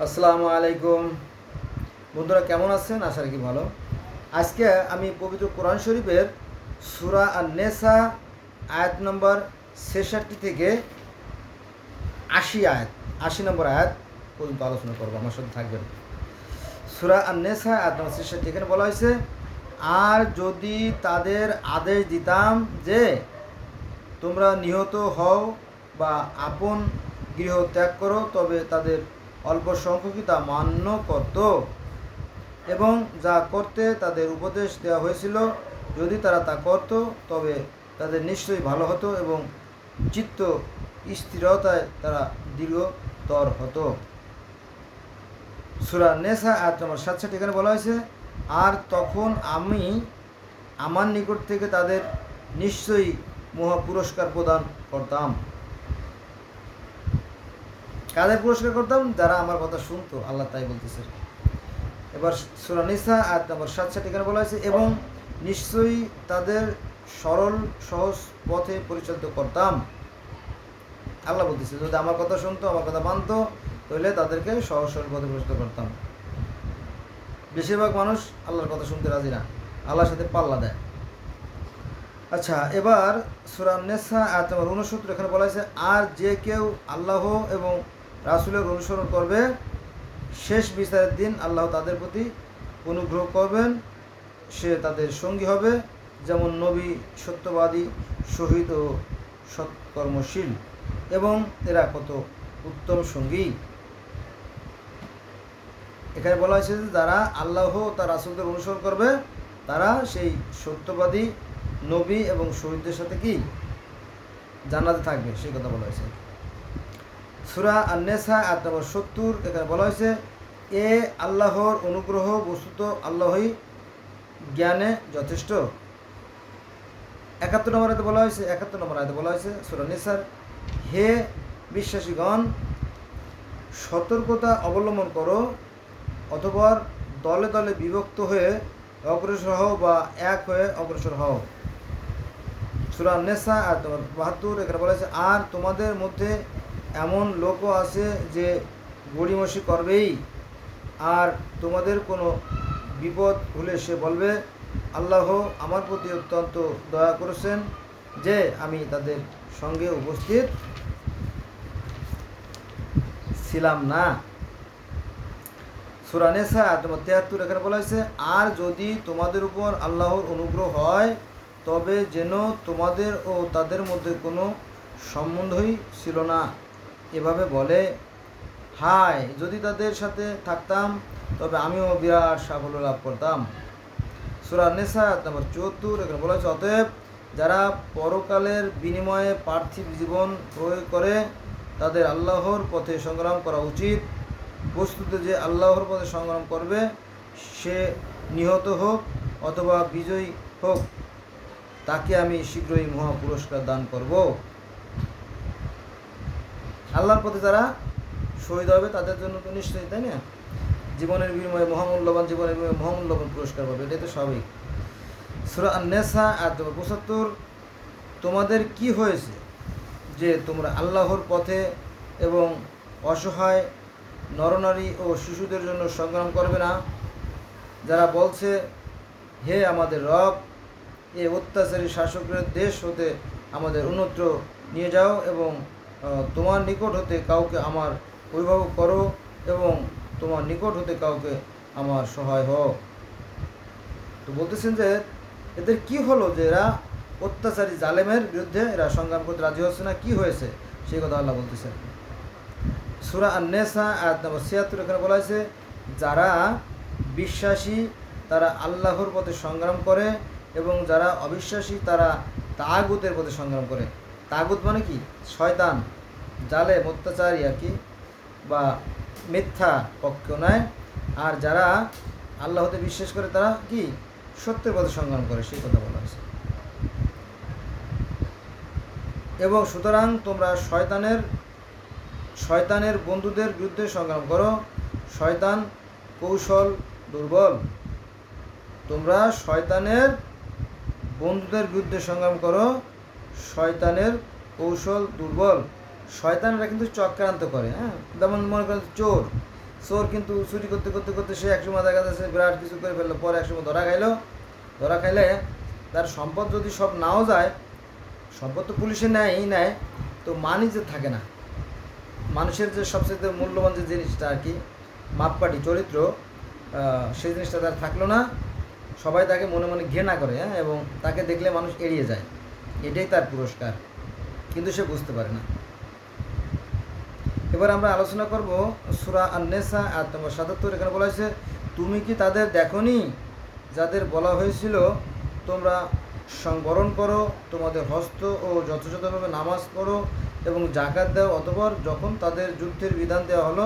আসসালামু আলাইকুম বন্ধুরা, কেমন আছেন? আশা রাখি ভালো। আজকে আমি পবিত্র কোরআন শরীফের সূরা আন-নেসা আয়াত নম্বর 66 থেকে 80 নম্বর আয়াত পর্যন্ত আলোচনা করব। আমার সাথে থাকবেন। সূরা আন-নেসা আয়াত নম্বর 66, এখানে বলা হয়েছে, আর যদি তাদের আদেশ দিতাম যে তোমরা নিহত হও বা আপন গৃহ ত্যাগ করো, তবে তাদের অল্প সংখ্যকই তা মান্য করত এবং যা করতে তাদের উপদেশ দেওয়া হয়েছিল যদি তারা তা করত তবে তাদের নিশ্চয়ই ভালো হতো এবং চিত্ত স্থিরতায় তারা দৃঢ়তর হতো। সূরা নেসা আয়াত নম্বর 67, এখানে বলা হয়েছে, আর তখন আমি আমার নিকট থেকে তাদের নিশ্চয়ই মহা পুরস্কার প্রদান করতাম। কাদের পুরস্কার করতাম? যারা আমার কথা শুনতো। আল্লাহ তাই বলতেছে। এবার সূরা নিসা আয়াত নম্বর 67, এখানে বলা হয়েছে, এবং নিশ্চয়ই তাদের সরল সহজ পথে পরিচালিত করতাম। আল্লাহ বলতেছে, যদি আমার কথা শুনতো, আমার কথা মানতো, তাহলে তাদেরকে সহজ সরল পথে পরিচালিত করতাম। বেশিরভাগ মানুষ আল্লাহর কথা শুনতে রাজি না, আল্লাহর সাথে পাল্লা দেয়। আচ্ছা, এবার সূরা নিসা আয়াত নম্বর 69, এখানে বলা হয়েছে, আর যে কেউ আল্লাহ এবং রাসূলের অনুসরণ করবে, শেষ বিচারের দিন আল্লাহ তাদের প্রতি অনুগ্রহ করবেন, সে তাদের সঙ্গী হবে, যেমন নবী, সত্যবাদী, শহীদ ও সৎকর্মশীল, এবং এরা কত উত্তম সঙ্গী। এখানে বলা হয়েছে যে যারা আল্লাহ ও তার রাসূলদের অনুসরণ করবে তারা সেই সত্যবাদী, নবী এবং শহীদদের সাথে কি জান্নাতে থাকবে, সেই কথা বলা হয়েছে। সূরা আন-নেসা আয়াত নম্বর 70, এখানে বলা হয়েছে, এ আল্লাহর অনুগ্রহ বস্তুত আল্লাহই জ্ঞানে যথেষ্ট। 71 নম্বর আয়াতে বলা হয়েছে সূরা নিসার, হে বিশ্বাসীগণ, সতর্কতা অবলম্বন করো, অতঃপর দলে দলে বিভক্ত হয়ে অগ্রসর হও বা এক হয়ে অগ্রসর হও। সূরা আন-নেসা আয়াত নম্বর 72, এখানে বলা হয়েছে, আর তোমাদের মধ্যে এমন লোকও আছে যে গড়িমসি করবেই, আর তোমাদের কোনো বিপদ হলে সে বলবে, আল্লাহ আমার প্রতি অত্যন্ত দয়া করেছেন যে আমি তাদের সঙ্গে উপস্থিত ছিলাম না। সূরা নিসা আয়াত নম্বর 73, এখানে বলা হয়েছে, আর যদি তোমাদের উপর আল্লাহর অনুগ্রহ হয় তবে যেন তোমাদের ও তাদের মধ্যে কোনো সম্বন্ধই ছিল না, এভাবে বলে, হায় যদি তাদের সাথে থাকতাম তবে আমিও বিরাট সাফল্য লাভ করতাম। সূরা নিসা আয়াত নম্বর 74, এখানে বলা হয়েছে, অতএব যারা পরকালের বিনিময়ে পার্থিব জীবন প্রয়োগ করে তাদের আল্লাহর পথে সংগ্রাম করা উচিত। বস্তুত যে আল্লাহর পথে সংগ্রাম করবে সে নিহত হোক অথবা বিজয়ী হোক, তাকে আমি শীঘ্রই মহা পুরস্কার দান করব। আল্লাহর পথে যারা শহীদ হবে তাদের জন্য তো নিশ্চয়ই, তাই না, জীবনের বিনিময়ে মহামূল্যবান পুরস্কার পাবে, এটাই তো স্বাভাবিক। সূরা আন-নেসা আয়াত নম্বর 75, তোমাদের কি হয়েছে যে তোমরা আল্লাহর পথে এবং অসহায় নরনারী ও শিশুদের জন্য সংগ্রাম করবে না, যারা বলছে, হে আমাদের রব, এ অত্যাচারী শাসকের দেশ হতে আমাদের অন্যত্র নিয়ে যাও এবং তোমার নিকট হতে কাউকে আমার অভিভাবক করো এবং তোমার নিকট হতে কাউকে আমার সহায় হও। তো বলতেছেন যে এদের কি হলো যে এরা অত্যাচারী জালেমের বিরুদ্ধে এরা সংগ্রাম করতে রাজি হচ্ছে না, কি হয়েছে সেই কথা আল্লাহ বলতেছেন। সূরা আন-নেসা আয়াত নম্বর 76, এখানে বলা হয়েছে, যারা বিশ্বাসী তারা আল্লাহর পথে সংগ্রাম করে এবং যারা অবিশ্বাসী তারা তাগুতের পথে সংগ্রাম করে। তাগুত মানে কি? শয়তান, জালেম, অত্যাচারী আর কি, বা মিথ্যা পক্ষ নয়। আর যারা আল্লাহ হতে বিশ্বাস করে তারা কি সত্যের পথে সংগ্রাম করে, সেই কথা বলা হয়েছে। এবং সুতরাং তোমরা শয়তানের বন্ধুদের বিরুদ্ধে সংগ্রাম করো, শয়তান কৌশল দুর্বল। তোমরা শয়তানের বন্ধুদের বিরুদ্ধে সংগ্রাম করো, শয়তানের কৌশল দুর্বল। শয়তানরা কিন্তু চক্রান্ত করে, হ্যাঁ, যেমন মনে করেন চোর, চোর কিন্তু চুরি করতে করতে করতে সে একসময় দেখা যাচ্ছে বিরাট কিছু করে ফেললো, পরে একসময় ধরা খাইলে তার সম্পদ যদি সব নাও যায়, সম্পদ তো পুলিশে নেয়, তো মানি যে থাকে না, মানুষের যে সবচেয়ে মূল্যবান যে জিনিসটা আর কি মাপকাঠি চরিত্র, সেই জিনিসটা তার থাকলো না। সবাই তাকে মনে মনে ঘৃণা করে, হ্যাঁ, এবং তাকে দেখলে মানুষ এড়িয়ে যায়, এটাই তার পুরস্কার, কিন্তু সে বুঝতে পারে না। এবার আমরা আলোচনা করব সূরা আন-নিসা আয়াত নম্বর ৭৭। এখানে বলা হয়েছে, তুমি কি তাদের দেখোনি যাদের বলা হয়েছিল তোমরা সংবরণ করো, তোমাদের হস্ত ও যথাযথভাবে নামাজ পড়ো এবং জাকাত দাও, অতঃপর যখন তাদের যুদ্ধের বিধান দেওয়া হলো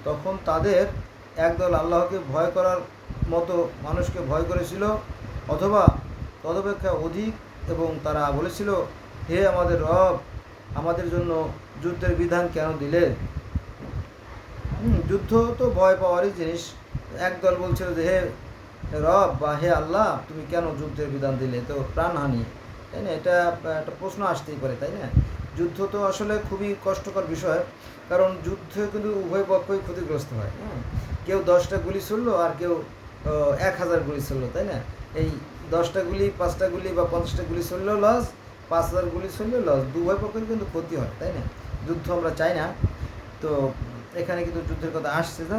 তখন তাদের একদল আল্লাহকে ভয় করার মতো মানুষকে ভয় করেছিল অথবা তদপেক্ষা অধিক, এবং তারা বলেছিল, হে আমাদের রব, আমাদের জন্য যুদ্ধের বিধান কেন দিলে? যুদ্ধ তো ভয় পাওয়ারই জিনিস। একদল বলছিল যে হে রব বা হে আল্লাহ, তুমি কেন যুদ্ধের বিধান দিলে, তো প্রাণহানি, তাই না? এটা একটা প্রশ্ন আসতেই পারে, তাই না? যুদ্ধ তো আসলে খুবই কষ্টকর বিষয়, কারণ যুদ্ধে কিন্তু উভয় পক্ষই ক্ষতিগ্রস্ত হয়। হ্যাঁ, কেউ 10টা গুলি ছুড়লো আর কেউ 1000 গুলি ছুড়লো, তাই না? এই 10টা গুলি 5টা গুলি বা 50টা গুলি ছুড়লেও লস, 5000 গুলি ছুড়লেও লস, উভয় পক্ষের কিন্তু ক্ষতি হয়, তাই না? যুদ্ধ আমরা চাই না, তো এখানে কিন্তু যুদ্ধের কথা আসছে, তো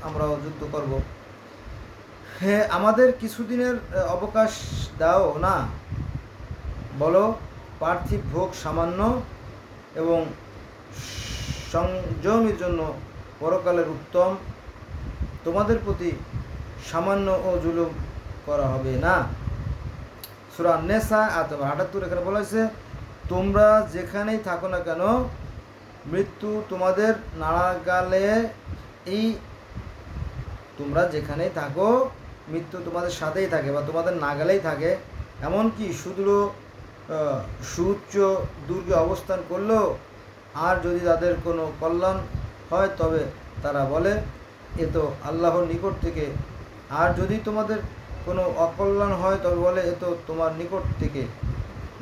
আমরাও যুদ্ধ করব। হ্যাঁ, আমাদের কিছুদিনের অবকাশ দাও না, বলো পার্থিব ভোগ সামান্য এবং সংযমের জন্য পরকালের উত্তম, তোমাদের প্রতি সামান্য ও জুলুম করা হবে না। সূরা আন-নিসা আয়াত ৭৮। এখানে বলা হয়েছে, তোমরা যেখানেই থাকো না কেন মৃত্যু তোমাদের নাগালে, তোমরা যেখানেই থাকো মৃত্যু তোমাদের সাথেই থাকে বা তোমাদের নাগালেই থাকে, এমনকি সুউচ্চ দুর্গে অবস্থান করলেও আর যদি তাদের কোনো কল্যাণ হয় তবে তারা বলে এ তো আল্লাহর নিকট থেকে, আর যদি তোমাদের কোনো অকল্যাণ হয় তবে বলে এ তো তোমার নিকট থেকে,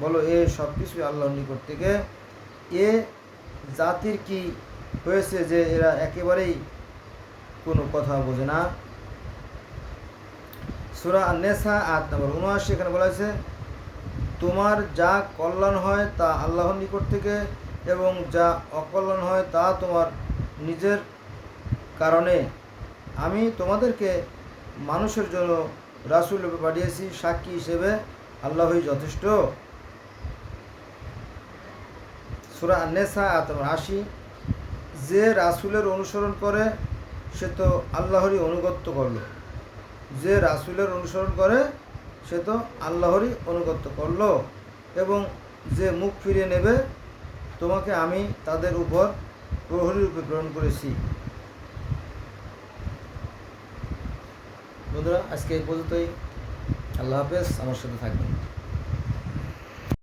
বলো এ সব কিছুই আল্লাহর নিকট থেকে। এ জাতির কি হয়েছে যে এরা একেবারেই কোনো কথা বোঝে না? সূরা আন-নিসা আয়াত নম্বর ৭৯। এখানে বলা হয়েছে, তোমার যা কল্যাণ হয় তা আল্লাহর নিকট থেকে এবং যা অকল্যাণ হয় তা তোমার নিজের কারণে। আমি তোমাদেরকে মানুষের জন্য রাসূল রূপে পাঠিয়েছি, সাক্ষী হিসেবে আল্লাহই যথেষ্ট। সূরা আন-নিসা আয়াত নম্বর ৮০। যে রাসূলের অনুসরণ করে সে তো আল্লাহরই আনুগত্য করলো, যে রাসূলের অনুসরণ করে সে তো আল্লাহরই আনুগত্য করলো, এবং যে মুখ ফিরিয়ে নেবে তোমাকে আমি তাদের উপর প্রহরী রূপে প্রেরণ করেছি। বন্ধুরা, আজকে এই পর্যন্তই। আল্লাহ হাফেজ, আমার সাথে থাকবেন।